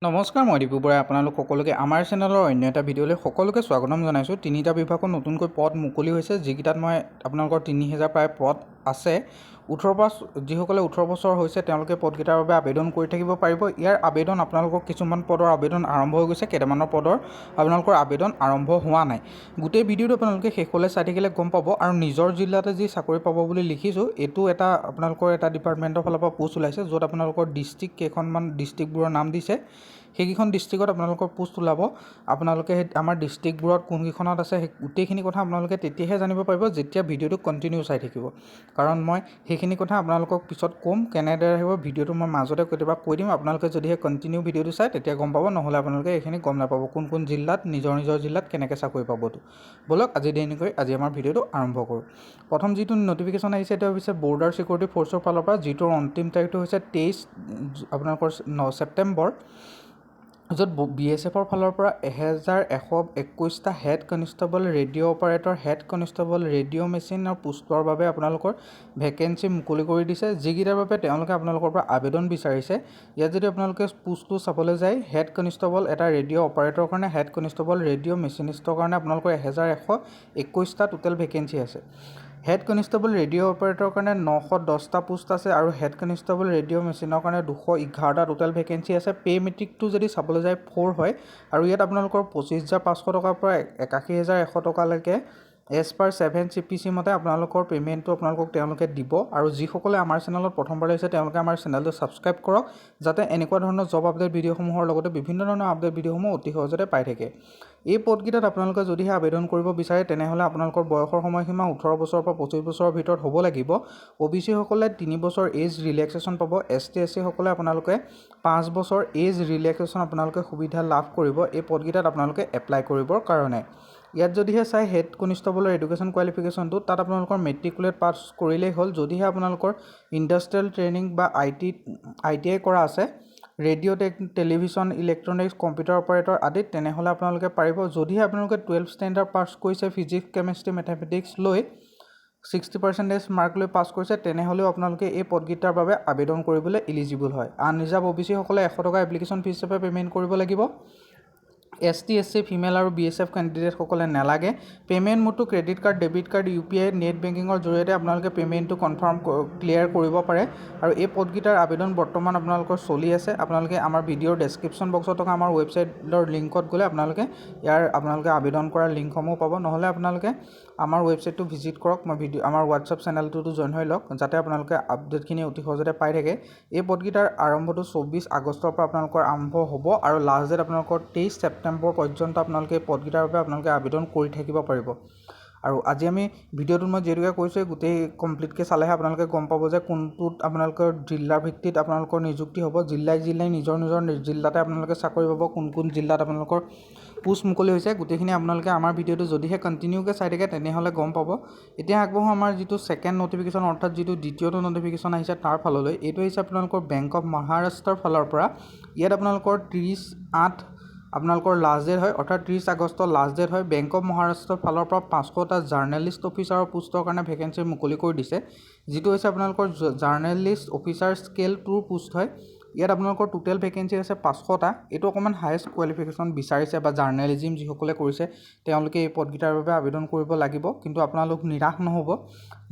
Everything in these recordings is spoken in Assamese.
নমস্কাৰ, মই দীপু বৰাই আপোনালোক সকলোকে আমাৰ চেনেলৰ অন্য এটা ভিডিঅ'লৈ সকলোকে স্বাগতম জনাইছোঁ। তিনিটা বিভাগত নতুনকৈ পদ মুকলি হৈছে, যিকেইটাত মই আপোনালোকৰ 3000 প্ৰায় পদ আছে। 18 বছৰ হৈছে তেওঁলোকে পদকেইটাৰ বাবে আবেদন কৰি থাকিব পাৰিব। ইয়াৰ আবেদন আপোনালোকৰ কিছুমান পদৰ আবেদন আৰম্ভ হৈ গৈছে, কেইটামানৰ পদৰ আপোনালোকৰ আবেদন আৰম্ভ হোৱা নাই। গোটেই ভিডিঅ'টো আপোনালোকে শেষলৈ চাই থাকিলে গম পাব। আৰু নিজৰ জিলাতে যি চাকৰি পাব বুলি লিখিছোঁ, এইটো এটা আপোনালোকৰ এটা ডিপাৰ্টমেণ্টৰ ফালৰ পৰা পোষ্ট ওলাইছে, য'ত আপোনালোকৰ ডিষ্ট্ৰিক্ট কেইখনমান ডিষ্ট্ৰিক্টবোৰৰ নাম দিছে। সেইকেইখন ডিষ্ট্ৰিক্টত আপোনালোকৰ পোষ্ট ওলাব। আপোনালোকে আমাৰ ডিষ্ট্ৰিক্টবোৰত কোনকেইখনত আছে সেই গোটেইখিনি কথা আপোনালোকে তেতিয়াহে জানিব পাৰিব, যেতিয়া ভিডিঅ'টো কণ্টিনিউ চাই থাকিব। কাৰণ মই সেইখিনি কথা আপোনালোকক পিছত ক'ম, কেনেদৰে আহিব ভিডিঅ'টো মই মাজতে কেতিয়াবা কৈ দিম। আপোনালোকে যদিহে কণ্টিনিউ ভিডিঅ'টো চাই তেতিয়া গম পাব, নহ'লে আপোনালোকে এইখিনি গম নাপাব কোন জিলাত নিজৰ জিলাত কেনেকৈ চাকৰি পাবতো। ব'লক আজি দেৰি কৰি আজি আমাৰ ভিডিঅ'টো আৰম্ভ কৰোঁ। প্ৰথম যিটো নটিফিকেশ্যন আহিছে সেইটো হৈছে বৰ্ডাৰ ছিকিউৰিটি ফ'ৰ্চৰ ফালৰ পৰা, যিটোৰ অন্তিম তাৰিখটো হৈছে 23 আপোনালোকৰ ছেপ্টেম্বৰ, য'ত BSFৰ ফালৰ পৰা 1121টা head constable radio' operator, head constable radio' মেচিনৰ পোষ্টৰ বাবে আপোনালোকৰ ভেকেঞ্চি মুকলি কৰি দিছে, যিকেইটাৰ বাবে তেওঁলোকে আপোনালোকৰ পৰা আবেদন বিচাৰিছে। ইয়াত যদি আপোনালোকে পোষ্টটো চাবলৈ যায়, হেড কনষ্টেবল এটা ৰেডিঅ' অপাৰেটৰৰ কাৰণে, হেড কনষ্টেবল ৰেডিঅ' মেচিনিষ্টৰ কাৰণে আপোনালোকৰ 1121টা টোটেল ভেকেঞ্চি আছে। হেড কনষ্টেবল ৰেডিঅ' অপাৰেটৰৰ কাৰণে 910টা পোষ্ট আছে, আৰু হেড কনষ্টেবল ৰেডিঅ' মেচিনৰ কাৰণে 211টা টোটেল ভেকেঞ্চি আছে। পে' মেট্ৰিকটো যদি চাবলৈ যায় 4 হয়, আৰু ইয়াত আপোনালোকৰ 25,500 টকাৰ পৰা 81,100 টকালৈকে এজ পাৰ 7 CPC মতে আপোনালোকৰ পে'মেণ্টটো তেওঁলোকে দিব। আৰু যিসকলে আমাৰ চেনেলত প্ৰথমবাৰ আহিছে তেওঁলোকে আমাৰ চেনেলটো ছাবস্ক্ৰাইব কৰক, যাতে এনেকুৱা ধৰণৰ জব আপডেট ভিডিঅ'সমূহৰ লগতে বিভিন্ন ধৰণৰ আপডেট ভিডিঅ'সমূহ অতি সহজতে পাই থাকে। এই পদকেইটাত আপোনালোকে যদিহে আবেদন কৰিব বিচাৰে, তেনেহ'লে আপোনালোকৰ বয়সৰ সময়সীমা 18 বছৰৰ পৰা 25 বছৰৰ ভিতৰত হ'ব লাগিব। OBC সকলে 3 বছৰ এজ ৰিলেক্সেশ্যন পাব। ST SC সকলে আপোনালোকে 5 বছৰ এজ ৰিলেক্সেশ্যন আপোনালোকে সুবিধা লাভ কৰিব এই পদকেইটাত আপোনালোকে এপ্লাই কৰিবৰ কাৰণে। ইয়াত যদিহে চাই হেড কনষ্টেবলৰ এডুকেশ্যন কোৱালিফিকেশ্যনটো, তাত আপোনালোকৰ মেট্ৰিকুলেট পাছ কৰিলেই হ'ল। যদিহে আপোনালোকৰ ইণ্ডাষ্ট্ৰিয়েল ট্ৰেইনিং বা ITI কৰা আছে, radio' television, electronics, computer operator আদিত, তেনেহ'লে আপোনালোকে পাৰিব। যদিহে আপোনালোকে 12 ষ্টেণ্ডাৰ্ড পাছ কৰিছে, ফিজিক্স, কেমেষ্ট্ৰি, মেথমেটিক্স লৈ 60% মাৰ্ক লৈ পাছ কৰিছে, তেনেহ'লেও আপোনালোকে এই পদকেইটাৰ বাবে আবেদন কৰিবলৈ ইলিজিবল হয়। আনৰিজাৰ্ভ OBC সকলে 100 টকা এপ্লিকেশ্যন ফিজ হিচাপে পে'মেণ্ট কৰিব লাগিব। ST SC ফিমেল আৰু BSF কেণ্ডিডেটসকলে নালাগে। পে'মেণ্ট মোডটো credit card, debit card, UPI, net বেংকিঙৰ জৰিয়তে আপোনালোকে পে'মেণ্টটো ক্লিয়াৰ কৰিব পাৰে। আৰু এই পদকেইটাৰ আবেদন বৰ্তমান আপোনালোকৰ চলি আছে। আপোনালোকে আমাৰ ভিডিঅ'ৰ ডেছক্ৰিপশ্যন বক্সত থকা আমাৰ ৱেবছাইটৰ লিংকত গ'লে আপোনালোকে আবেদন কৰাৰ লিংকসমূহ পাব। নহ'লে আপোনালোকে আমাৰ ৱেবছাইটটো ভিজিট কৰক, আমাৰ হোৱাটছআপ চেনেলটোতো জইন হৈ লওক, যাতে আপোনালোকে আপডেটখিনি অতি সহজতে পাই থাকে। এই পদকেইটাৰ আৰম্ভটো 24 আগষ্টৰ পৰা আপোনালোকৰ আৰম্ভ হ'ব, আৰু লাষ্ট ডেট আপোনালোকৰ 23 ছেপ্টেম্বৰ পৰ্যন্ত আপোনালোকে এই পদকেইটাৰ বাবে আপোনালোকে আবেদন কৰি থাকিব পাৰিব। আৰু আজি আমি ভিডিঅ'টোত মই যিহেতুকে কৈছোঁ, গোটেই কমপ্লিটকৈ চালেহে আপোনালোকে গম পাব যে কোনটোত আপোনালোকৰ জিলাৰ ভিত্তিত আপোনালোকৰ নিযুক্তি হ'ব। জিলাই নিজৰ জিলাতে আপোনালোকে চাকৰি পাব। কোন জিলাত আপোনালোকৰ পোষ্ট মুকলি হৈছে, গোটেইখিনি আপোনালোকে আমাৰ ভিডিঅ'টো যদিহে কণ্টিনিউকৈ চাই থাকে তেনেহ'লে গম পাব। এতিয়া আগবঢ়ো আমাৰ যিটো ছেকেণ্ড নটিফিকেশ্যন, অৰ্থাৎ যিটো দ্বিতীয়টো নটিফিকেশ্যন আহিছে তাৰ ফাললৈ। এইটো আহিছে আপোনালোকৰ বেংক অফ মহাৰাষ্ট্ৰৰ ফালৰ পৰা। ইয়াত আপোনালোকৰ 30/8 আপোনালোকৰ লাষ্ট ডেট হয়, অৰ্থাৎ 30 আগষ্ট লাষ্ট ডেট হয়। বেংক অফ মহাৰাষ্ট্ৰৰ ফালৰ পৰা 500টা জাৰ্নেলিষ্ট অফিচাৰৰ পোষ্টৰ কাৰণে ভেকেঞ্চি মুকলি কৰি দিছে, যিটো হৈছে আপোনালোকৰ জাৰ্নেলিষ্ট অফিচাৰ স্কেল 2 পোষ্ট হয়। ইয়াত আপোনালোকৰ টোটেল ভেকেঞ্চি আছে 500টা। এইটো অকণমান হায়েষ্ট কোৱালিফিকেশ্যন বিচাৰিছে, বা জাৰ্নেলিজিম যিসকলে কৰিছে তেওঁলোকে এই পদকেইটাৰ বাবে আবেদন কৰিব লাগিব, কিন্তু আপোনালোক নিৰাশ নহ'ব।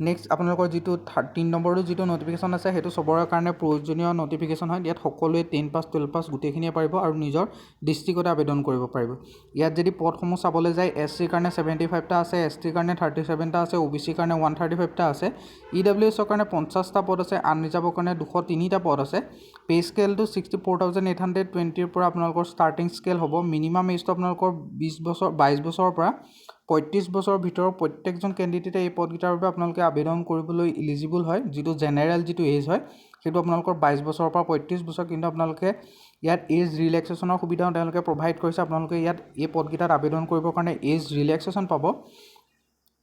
নেক্সট আপোনালোকৰ যিটো 3 নম্বৰটো যিটো নটিফিকেশ্যন আছে, সেইটো চবৰে কাৰণে প্ৰয়োজনীয় নটিফিকেশ্যন হয়। ইয়াত সকলোৱে 10 পাছ 12 পাছ গোটেইখিনিয়ে পাৰিব, আৰু নিজৰ ডিষ্ট্ৰিক্টতে আবেদন কৰিব পাৰিব। ইয়াত যদি পদসমূহ চাবলৈ যায়, SCৰ কাৰণে 75টা আছে, STৰ কাৰণে 37টা আছে, OBCৰ কাৰণে 135টা আছে, EWSৰ কাৰণে 50টা পদ আছে, আনৰিজাৰ্ভৰ কাৰণে 203টা পদ আছে। পে' স্কেলটো 64,820ৰ পৰা আপোনালোকৰ ষ্টাৰ্টিং স্কেল হ'ব। মিনিমাম এজটো আপোনালোকৰ 22 বছৰৰ পৰা 35 বছৰৰ ভিতৰৰ প্ৰত্যেকজন কেণ্ডিডেটে এই পদকেইটাৰ বাবে আপোনালোকে আবেদন কৰিবলৈ ইলিজিবল হয়। যিটো জেনেৰেল যিটো এজ হয়, সেইটো আপোনালোকৰ 22 বছৰৰ পৰা 35 বছৰ, কিন্তু আপোনালোকে ইয়াত এজ ৰিলেক্সেশ্যনৰ সুবিধাও তেওঁলোকে প্ৰভাইড কৰিছে। আপোনালোকে ইয়াত এই পদকেইটাত আবেদন কৰিবৰ কাৰণে এজ ৰিলেক্সেশ্যন পাব।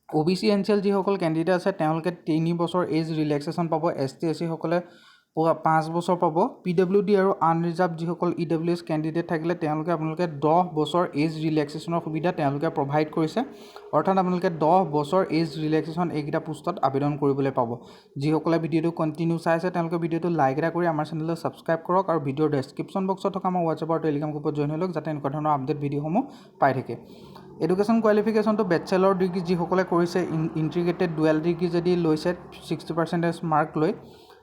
OBC NCL যিসকল কেণ্ডিডেট আছে তেওঁলোকে 3 বছৰ এজ ৰিলেক্সেশ্যন পাব। ST SC সকলে 5 বছৰ পাব। PWD আৰু আনৰিজাৰ্ভ যিসকল EWS কেণ্ডিডেট থাকিলে আপোনালোকে 10 বছৰ এজ ৰিলেক্সেশ্যনৰ সুবিধা তেওঁলোকে প্ৰভাইড কৰিছে। অৰ্থাৎ আপোনালোকে 10 বছৰ এজ ৰিলেক্সেশ্যন এইকেইটা পোষ্টত আবেদন কৰিবলৈ পাব। যিসকলে ভিডিঅ'টো কণ্টিনিউ চাই আছে তেওঁলোকে ভিডিঅ'টো লাইক এটা কৰি আমাৰ চেনেললৈ ছাবস্ক্ৰাইব কৰক আৰু ভিডিঅ'ৰ ডেছক্ৰিপশ্যন বক্সত থকা আমাৰ হোৱাটছআপ আৰু টেলিগ্ৰাম গ্ৰুপত জইন হৈ লওক, যাতে এনেকুৱা ধৰণৰ আপডেট ভিডিঅ'সমূহ পাই থাকে। এডুকেশ্যন কোৱালিফিকেশ্যনটো বেচেলৰ ডিগ্ৰী যিসকলে কৰিছে, ইণ্টিগ্ৰেটেড ডুৱেল ডিগ্ৰী যদি লৈছে 60% মাৰ্ক লৈ,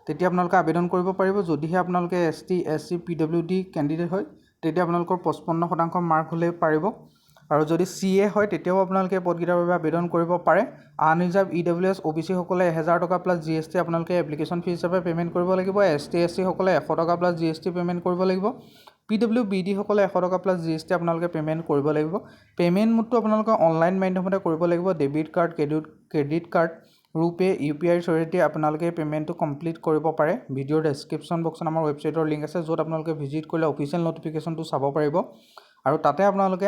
তেতিয়া আপোনালোকে আবেদন কৰিব পাৰিব। যদিহে আপোনালোকে ST SC PWD কেণ্ডিডেট হয় তেতিয়া আপোনালোকৰ 55% মাৰ্ক হ'লে পাৰিব। আৰু যদি CA হয় তেতিয়াও আপোনালোকে পদকেইটাৰ বাবে আবেদন কৰিব পাৰে। আনৰিজাৰ্ভ EWS OBC সকলে 1000 টকা প্লাছ GST আপোনালোকে এপ্লিকেশ্যন ফিজ হিচাপে পে'মেণ্ট কৰিব লাগিব। ST SC সকলে 100 টকা প্লাছ GST পে'মেণ্ট কৰিব লাগিব। PWBD সকলে 100 টকা প্লাছ GST আপোনালোকে পে'মেণ্ট কৰিব লাগিব। পে'মেণ্ট মোডটো আপোনালোকে অনলাইন মাধ্যমতে কৰিব লাগিব। ডেবিট কাৰ্ড, ক্ৰেডিট কাৰ্ড, ৰুপে, UPI জৰিয়তে আপোনালোকে পে'মেণ্টটো কমপ্লিট কৰিব পাৰে। ভিডিঅ'ৰ ডেছক্ৰিপশ্যন বক্সত আমাৰ ৱেবছাইটৰ লিংক আছে, য'ত আপোনালোকে ভিজিট কৰিলে অফিচিয়েল ন'টিফিকেশ্যনটো চাব পাৰিব। আৰু তাতে আপোনালোকে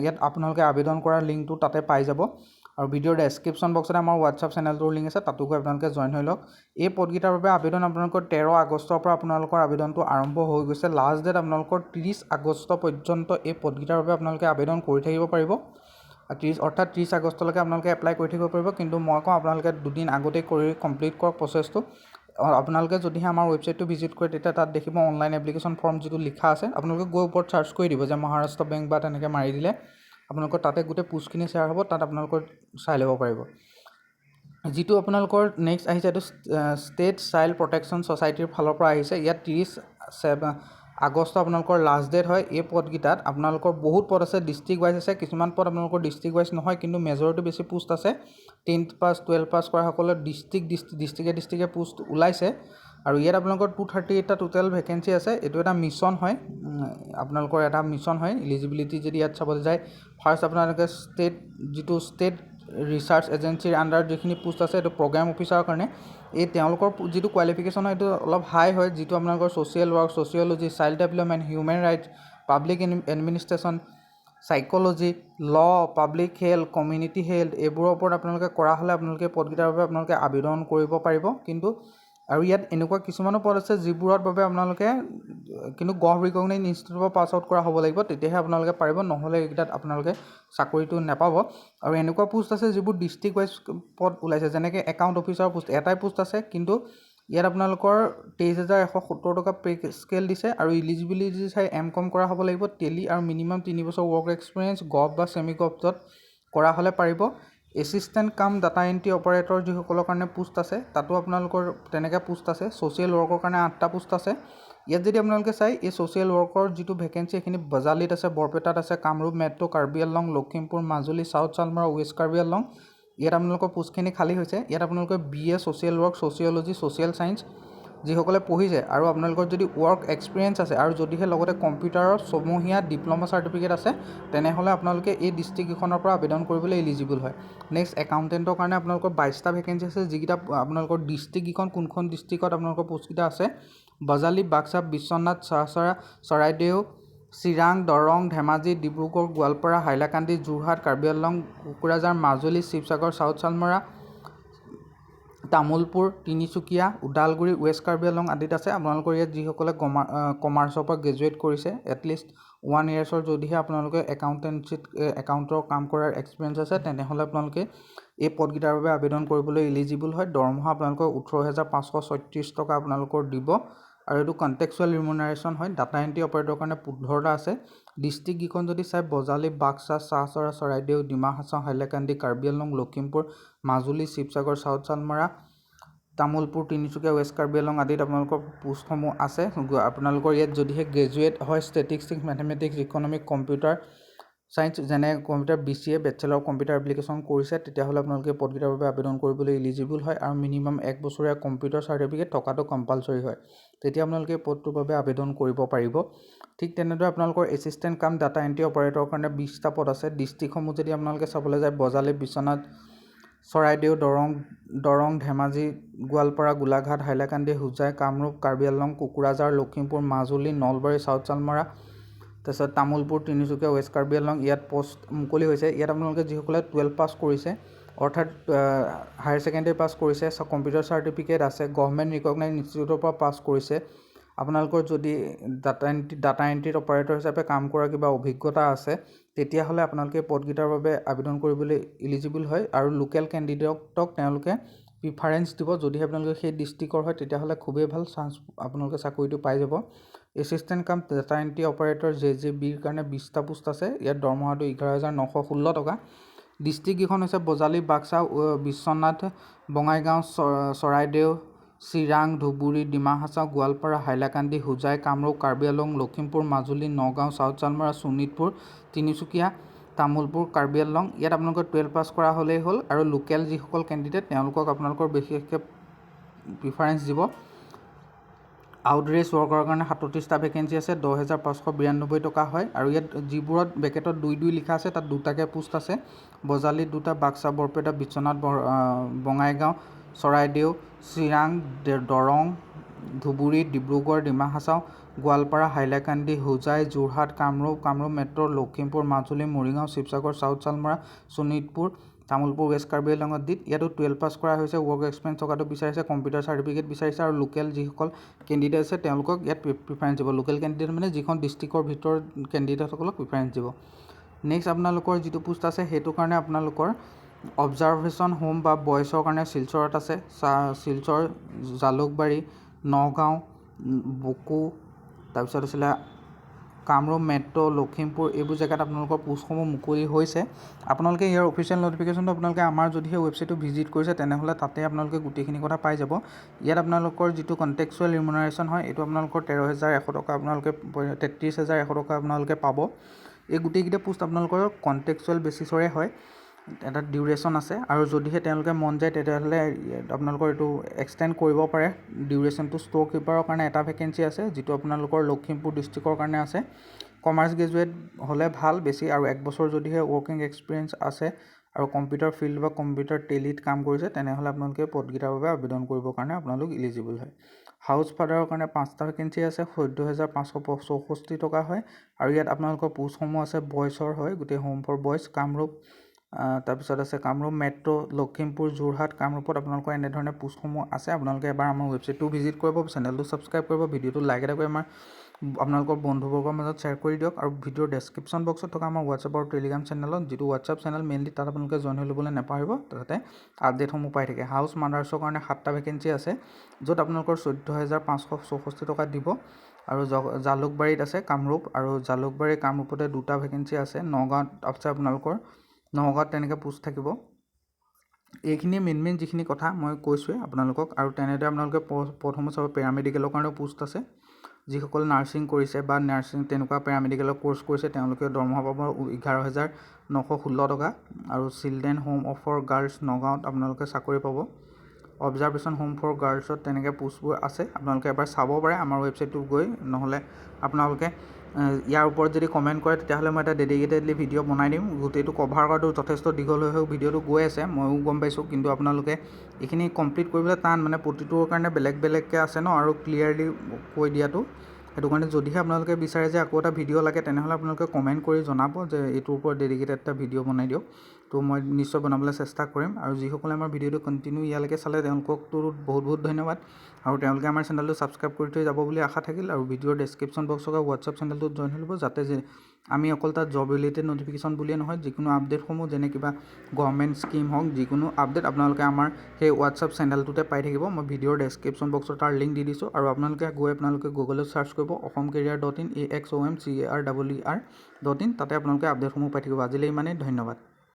ইয়াত আপোনালোকে আবেদন কৰাৰ লিংকটো তাতে পাই যাব। আৰু ভিডিঅ'ৰ ডেছক্ৰিপশ্যন বক্সতে আমাৰ হোৱাটছআপ চেনেলটোৰ লিংক আছে, তাতো গৈ আপোনালোকে জইন হৈ লওক। এই পদকেইটাৰ বাবে আবেদন আপোনালোকৰ 13 আগষ্টৰ পৰা আপোনালোকৰ আবেদনটো আৰম্ভ হৈ গৈছে। লাষ্ট ডেট আপোনালোকৰ 30 আগষ্ট পৰ্যন্ত এই পদকেইটাৰ বাবে আপোনালোকে আবেদন কৰি থাকিব পাৰিব। 30 আগষ্টলৈকে আপোনালোকে এপ্লাই কৰি থাকিব পাৰিব। কিন্তু মই কওঁ আপোনালোকে দুদিন আগতেই কৰি কমপ্লিট কৰক প্ৰচেছটো। আপোনালোকে যদিহে আমাৰ ৱেবছাইটটো ভিজিট কৰে তেতিয়া তাত দেখিব অনলাইন এপ্লিকেশ্যন ফৰ্ম যিটো লিখা আছে। আপোনালোকে গৈ ওপৰত চাৰ্চ কৰি দিব যে মহাৰাষ্ট্ৰ বেংক বা তেনেকৈ মাৰি দিলে আপোনালোকৰ তাতে গোটেই পোষ্টখিনি শ্বেয়াৰ হ'ব, তাত আপোনালোকৰ চাই ল'ব পাৰিব। যিটো আপোনালোকৰ নেক্সট আহিছে এইটো ষ্টেট চাইল্ড প্ৰটেকশ্যন ছ'চাইটিৰ ফালৰ পৰা আহিছে। ইয়াত 30 আগষ্ট আপোনালোকৰ লাষ্ট ডেট হয়। এই পদকেইটাত আপোনালোকৰ বহুত পদ আছে, ডিষ্ট্ৰিক্ট ৱাইজ আছে। কিছুমান পদ আপোনালোকৰ ডিষ্ট্ৰিক্ট ৱাইজ নহয়, কিন্তু মেজৰিটি বেছি পোষ্ট আছে 10th পাছ 12 পাছ কৰা সকলে ডিষ্ট্ৰিক্টে পোষ্ট ওলাইছে। আৰু ইয়াত আপোনালোকৰ 238টা টোটেল ভেকেঞ্চি আছে। এইটো এটা মিছন হয়, আপোনালোকৰ এটা মিছন হয়। ইলিজিবিলিটি যদি ইয়াত চাবলৈ যায়, ফাৰ্ষ্ট আপোনালোকে ষ্টেট ৰিচাৰ্চ এজেঞ্চিৰ আণ্ডাৰত যিখিনি পোষ্ট আছে এইটো প্ৰগ্ৰাম অফিচাৰৰ কাৰণে। তেওঁলোকৰ যিটো কোৱালিফিকেশ্যন হয় এইটো অলপ হাই হয়, যিটো আপোনালোকৰ social work, sociology, child development, human rights, public administration, psychology, public health, community health এইবোৰৰ ওপৰত আপোনালোকে কৰা হ'লে আপোনালোকে পদকেইটাৰ বাবে আপোনালোকে আবেদন কৰিব পাৰিব। কিন্তু আৰু ইয়াত এনেকুৱা কিছুমানো পদ আছে যিবোৰৰ বাবে আপোনালোকে কিন্তু গভ ৰিকগনাইজ ইনষ্টিটিউটৰ পাছ আউট কৰা হ'ব লাগিব, তেতিয়াহে আপোনালোকে পাৰিব, নহ'লে এইকেইটাত আপোনালোকে চাকৰিটো নাপাব। আৰু এনেকুৱা পোষ্ট আছে যিবোৰ ডিষ্ট্ৰিক্ট ৱাইজ পদ ওলাইছে, যেনেকৈ একাউণ্ট অফিচাৰ পোষ্ট, এটাই পোষ্ট আছে, কিন্তু ইয়াত আপোনালোকৰ 23,170 টকা পে স্কেল দিছে। আৰু ইলিজিবিলিটি চাই MCOM কৰা হ'ব লাগিব, টেলি আৰু মিনিমাম 3 বছৰ ৱৰ্ক এক্সপিৰিয়েঞ্চ গভ বা ছেমি গভত কৰা হ'লে পাৰিব। এছিষ্টেণ্ট কাম ডাটা এণ্ট্ৰি অপাৰেটৰ যিসকলৰ কাৰণে পোষ্ট আছে, তাতো আপোনালোকৰ তেনেকৈ পোষ্ট আছে। ছ'চিয়েল ৱৰ্কৰ কাৰণে 8টা পোষ্ট আছে। ইয়াত যদি আপোনালোকে চাই, এই ছ'চিয়েল ৱৰ্কৰ যিটো ভেকেঞ্চি এইখিনি বজালিত আছে, বৰপেটাত আছে, Kamrup metro', Karbi Anglong, Lakhimpur, Majuli, south Salmara, west Karbi Anglong, ইয়াত আপোনালোকৰ পোষ্টখিনি খালী হৈছে। ইয়াত আপোনালোকে BA social work, sociology, social science যিসকলে পঢ়িছে আৰু আপোনালোকৰ যদি ৱৰ্ক এক্সপিৰিয়েঞ্চ আছে আৰু যদিহে লগতে কম্পিউটাৰৰ ছমহীয়া ডিপ্ল'মা চাৰ্টিফিকেট আছে, তেনেহ'লে আপোনালোকে এই ডিষ্ট্ৰিক্টকেইখনৰ পৰা আবেদন কৰিবলৈ এলিজিবল হয়। নেক্সট একাউণ্টেণ্টৰ কাৰণে আপোনালোকৰ 22টা ভেকেঞ্চি আছে, যিকেইটা আপোনালোকৰ ডিষ্ট্ৰিক্টকেইখন কোনখন ডিষ্ট্ৰিক্টত আপোনালোকৰ পোষ্টকেইটা আছে: বজালি, বাক্সা, বিশ্বনাথ, চাহচৰা, চৰাইদেউ, চিৰাং, দৰং, ধেমাজি, ডিব্ৰুগড়, গোৱালপাৰা, হাইলাকান্দি, যোৰহাট, কাৰ্বি আংলং, কোকৰাঝাৰ, মাজুলী, শিৱসাগৰ, চাউথ চালমাৰা, তামুলপুৰ, তিনিচুকীয়া, ওদালগুৰি, ৱেষ্ট কাৰ্বি আংলং আদিত আছে। আপোনালোকৰ ইয়াত যিসকলে কমাৰ্চৰ পৰা গ্ৰেজুৱেট কৰিছে, এটলিষ্ট 1 years যদিহে আপোনালোকে একাউণ্টৰ কাম কৰাৰ এক্সপিৰিয়েঞ্চ আছে, তেনেহ'লে আপোনালোকে এই পদকেইটাৰ বাবে আবেদন কৰিবলৈ এলিজিবল হয়। দৰমহা আপোনালোকৰ 18,536 টকা আপোনালোকৰ দিব। আৰু এইটো কণ্টেক্সুৱেল ৰিমুনাৰেশ্যন হয়। ডাটা এণ্ট্ৰি অপাৰেটৰৰ কাৰণে 15টা আছে। ডিষ্ট্ৰিক্টকেইখন যদি চাই, বজালি, বাক্সা, চাহচৰা, চৰাইদেউ, ডিমা হাছাও, হাইলাকান্দি, কাৰ্বি আংলং, লখিমপুৰ, মাজুলী, শিৱসাগৰ, চাউথ চালমাৰা, তামুলপুৰ, তিনিচুকীয়া, ৱেষ্ট কাৰ্বি আংলং আদিত আপোনালোকৰ পোষ্টসমূহ আছে। আপোনালোকৰ ইয়াত যদিহে গ্ৰেজুৱেট হয়, statistics, mathematics, economics, computer science, যেনে computer BCA, bachelor of computer application কৰিছে, তেতিয়াহ'লে আপোনালোকে পদকেইটাৰ বাবে আবেদন কৰিবলৈ এলিজিবল হয়। আৰু মিনিমাম 1 বছৰীয়া কম্পিউটাৰ চাৰ্টিফিকেট থকাটো কম্পালচৰি হয়, তেতিয়া আপোনালোকে পদটোৰ বাবে আবেদন কৰিব পাৰিব। ঠিক তেনেদৰে আপোনালোকৰ এছিষ্টেণ্ট কাম ডাটা এণ্ট্ৰি অপাৰেটৰৰ কাৰণে 20টা পদ আছে। ডিষ্ট্ৰিক্টসমূহ যদি আপোনালোকে চাবলৈ যায়, বজালি, বিশ্বনাথ, চৰাইদেউ, দৰং, ধেমাজি, গোৱালপাৰা, গোলাঘাট, হাইলাকান্দি, হোজাই, কামৰূপ, কাৰ্বি আংলং, কোকৰাঝাৰ, লখিমপুৰ, মাজুলী, নলবাৰী, চাউথ চালমাৰা, তাৰপিছত তামুলপুৰ, তিনিচুকীয়া, ৱেষ্ট কাৰ্বি আংলং, ইয়াত পষ্ট মুকলি হৈছে। ইয়াত আপোনালোকে যিসকলে 12 পাছ কৰিছে অৰ্থাৎ হায়াৰ ছেকেণ্ডেৰী পাছ কৰিছে, কম্পিউটাৰ চাৰ্টিফিকেট আছে, গভৰ্ণমেণ্ট ৰিকগনাইজ ইনষ্টিটিউটৰ পৰা পাছ কৰিছে, আপোনালোকৰ যদি ডাটা এণ্ট্ৰিত অপাৰেটৰ হিচাপে কাম কৰা কিবা অভিজ্ঞতা আছে, তেতিয়াহ'লে আপোনালোকে পদকেইটাৰ বাবে আবেদন কৰিবলৈ ইলিজিবল হয়। আৰু লোকেল কেণ্ডিডেটক তেওঁলোকে প্ৰিফাৰেঞ্চ দিব। যদিহে আপোনালোকে সেই ডিষ্ট্ৰিক্টৰ হয় তেতিয়াহ'লে খুবেই ভাল চান্স, আপোনালোকে চাকৰিটো পাই যাব। এছিষ্টেণ্ট কাম ডাটা এণ্ট্ৰি অপাৰেটৰ JJBৰ কাৰণে 20টা পোষ্ট আছে। ইয়াত দৰমহাটো 11,916 টকা। ডিষ্ট্ৰিক্টকেইখন হৈছে বজালী, বাক্সা, বিশ্বনাথ, বঙাইগাঁও, চৰাইদেউ, চিৰাং, ধুবুৰী, ডিমা হাছাও, গোৱালপাৰা, হাইলাকান্দি, হোজাই, কামৰূপ, কাৰ্বি আংলং, লখিমপুৰ, মাজুলী, নগাঁও, চাউথ চালমাৰা, শোণিতপুৰ, তিনিচুকীয়া, তামোলপুৰ, কাৰ্বি আংলং। ইয়াত আপোনালোকৰ 12 পাছ কৰা হ'লেই হ'ল। আৰু লোকেল যিসকল কেণ্ডিডেট তেওঁলোকক আপোনালোকৰ বিশেষকৈ প্ৰিফাৰেঞ্চ দিব। আউটৰেজ ৱৰ্কৰ কাৰণে 37টা ভেকেঞ্চি আছে, 10,592 টকা হয়। আৰু ইয়াত যিবোৰত বেকেটত 2-2 লিখা আছে তাত 2টাকৈ পোষ্ট আছে। বজালীত 2টা, Baksa, Barpeta, Biswanath, Bongaigaon, Charaideo, Chirang, Darrang, Dhubri, Dibrugarh, Dima Hasao, Goalpara, Hailakandi, Hojai, Jorhat, Kamrup metro', Lakhimpur, Majuli, Morigaon, Sivasagar, south Salmara, Sonitpur, Tamulpur, west Karbi আংলঙত ইয়াতো 12 পাছ কৰা হৈছে। ৱৰ্ক এক্সপিৰিয়েঞ্চ থকাটো বিচাৰিছে, কম্পিউটাৰ চাৰ্টিফিকেট বিচাৰিছে। আৰু লোকেল যিসকল কেণ্ডিডেট আছে তেওঁলোকক ইয়াত প্ৰিফাৰেঞ্চ দিব। লোকেল কেণ্ডিডেট মানে যিখন ডিষ্ট্ৰিক্টৰ ভিতৰৰ কেণ্ডিডেটসকলক প্ৰিফাৰেঞ্চ দিব। নেক্সট আপোনালোকৰ যিটো পোষ্ট আছে সেইটো কাৰণে আপোনালোকৰ অবজাৰভেশ্যন হোম বা বয়ছৰ কাৰণে শিলচৰত আছে। শিলচৰ, জালুকবাৰী, নগাঁও, বকো, তাৰপিছত আছিলে কামৰূপ মেট্ৰ', লখিমপুৰ, এইবোৰ জেগাত আপোনালোকৰ পোষ্টসমূহ মুকলি হৈছে। আপোনালোকে ইয়াৰ অফিচিয়েল নটিফিকেশ্যনটো আপোনালোকে আমাৰ যদিহে ৱেবছাইটটো ভিজিট কৰিছে তেনেহ'লে তাতে আপোনালোকে গোটেইখিনি কথা পাই যাব। ইয়াত আপোনালোকৰ যিটো কণ্টেক্সুৱেল ৰিমুনাৰেশ্যন হয় এইটো আপোনালোকৰ 13,100 টকা, আপোনালোকে 33,100 টকা আপোনালোকে পাব। এই গোটেইকেইটা পোষ্ট আপোনালোকৰ কণ্টেক্সুৱেল বেচিছৰে হয়, এটা ডিউৰেশ্যন আছে। আৰু যদিহে তেওঁলোকে মন যায় তেতিয়াহ'লে আপোনালোকৰ এইটো এক্সটেণ্ড কৰিব পাৰে। ডিউৰেশ্যনটো ষ্ট'ৰ কিপাৰৰ কাৰণে এটা ভেকেঞ্চি আছে, যিটো আপোনালোকৰ লখিমপুৰ ডিষ্ট্ৰিক্টৰ কাৰণে আছে। কমাৰ্চ গ্ৰেজুৱেট হ'লে ভাল বেছি, আৰু 1 বছৰ যদিহে ৱৰ্কিং এক্সপিৰিয়েঞ্চ আছে আৰু কম্পিউটাৰ ফিল্ড বা কম্পিউটাৰ টেলিত কাম কৰিছে তেনেহ'লে আপোনালোকে পদকেইটাৰ বাবে আবেদন কৰিবৰ কাৰণে আপোনালোক ইলিজিবল হয়। হাউচ ফাদাৰৰ কাৰণে 5টা ভেকেঞ্চি আছে, 14,564 টকা হয়। আৰু ইয়াত আপোনালোকৰ পোষ্টসমূহ আছে বয়ছৰ হয়, গোটেই হোম ফৰ বয়ছ। কামৰূপ, তাৰপিছত আছে কামৰূপ মেট্ৰ', লখিমপুৰ, যোৰহাট, কামৰূপত আপোনালোকৰ এনেধৰণে পোষ্টসমূহ আছে। আপোনালোকে এবাৰ আমাৰ ৱেবছাইটটো ভিজিট কৰিব, চেনেলটো ছাবস্ক্ৰাইব কৰিব, ভিডিঅ'টো লাইক এটা কৰি আপোনালোকৰ বন্ধুবৰ্গৰ মাজত শ্বেয়াৰ কৰি দিয়ক। আৰু ভিডিঅ'ৰ ডেছক্ৰিপশ্যন বক্সত থকা আমাৰ হোৱাটছআপ আৰু টেলিগ্ৰাম চেনেলত, যিটো হোৱাটছআপ চেনেল মেইনলি, তাত আপোনালোকে জইন হৈ ল'বলৈ নাপাহৰিব, তাতে আপডেটসমূহ পাই থাকে। হাউচ মাদাৰ্ছৰ কাৰণে 7টা ভেকেঞ্চি আছে, য'ত আপোনালোকৰ 14,564 টকা দিব। আৰু জালুকবাৰীত আছে কামৰূপ, আৰু কামৰূপতে 2টা ভেকেঞ্চি আছে। নগাঁৱত আছে আপোনালোকৰ, নগাঁৱত তেনেকৈ পোষ্ট থাকিব। এইখিনিয়ে মেইন যিখিনি কথা মই কৈছোঁৱে আপোনালোকক। আৰু তেনেদৰে আপোনালোকে প্ৰথমে চাব পেৰামেডিকেলৰ কাৰণেও পোষ্ট আছে। যিসকল নাৰ্ছিং কৰিছে বা তেনেকুৱা পেৰামেডিকেলৰ কোৰ্চ কৰিছে তেওঁলোকে দৰমহা পাব 11,916 টকা। আৰু চিলড্ৰেন হোম ফৰ গাৰ্লছ নগাঁৱত আপোনালোকে চাকৰি পাব। অবজাৰভেশ্যন হোম ফৰ গাৰ্লছত তেনেকৈ পোষ্টবোৰ আছে, আপোনালোকে এবাৰ চাব পাৰে আমাৰ ৱেবছাইটটো গৈ। নহ'লে আপোনালোকে ইয়াৰ ওপৰত যদি কমেণ্ট কৰে তেতিয়াহ'লে মই এটা ডেডিকেটেডলি ভিডিঅ' বনাই দিম। গোটেইটো কভাৰ কৰাটো যথেষ্ট দীঘল হৈ ভিডিঅ'টো গৈ আছে, ময়ো গম পাইছোঁ। কিন্তু আপোনালোকে এইখিনি কমপ্লিট কৰিবলৈ টান, মানে প্ৰতিটোৰ কাৰণে বেলেগকৈ আছে ন, আৰু ক্লিয়াৰলি কৈ দিয়াটো। সেইটো কাৰণে যদিহে আপোনালোকে বিচাৰে যে আকৌ এটা ভিডিঅ' লাগে তেনেহ'লে আপোনালোকে কমেণ্ট কৰি জনাব যে এইটোৰ ওপৰত ডেডিকেটেড এটা ভিডিঅ' বনাই দিয়ক, তো মই নিশ্চয় বনাবলৈ চেষ্টা কৰিম। আৰু যিসকলে আমাৰ ভিডিঅ'টো কণ্টিনিউ ইয়ালৈকে চালে তেওঁলোককতো বহুত ধন্যবাদ। আৰু তেওঁলোকে আমাৰ চেনেলটো ছাবস্ক্ৰাইব কৰি থৈ যাব বুলি আশা থাকিল। আৰু ভিডিঅ'ৰ ডেছক্ৰিপশ্যন বক্সত হোৱাটছআপ চেনেলটোত জইন হৈ ল'ব, যাতে আমি অকল তাত জব ৰিলেটেড নটিফিকেশ্যন বুলিয়ে নহয়, যিকোনো আপডেটসমূহ যেনে কিবা গভৰ্ণমেণ্ট স্কিম হওক, যিকোনো আপডেট আপোনালোকে আমাৰ সেই হোৱাটছআপ চেনেলটোতে পাই থাকিব। মই ভিডিঅ'ৰ ডেছক্ৰিপশ্যন বক্সত তাৰ লিংক দি দিছোঁ। আৰু আপোনালোকে গুগলত ছাৰ্চ কৰিব অসমকেৰিয়াৰ.in, AXOMCARER.in, তাতে আপোনালোকে আপডেটসমূহ পাই থাকিব। আজিলৈ ইমানেই, ধন্যবাদ।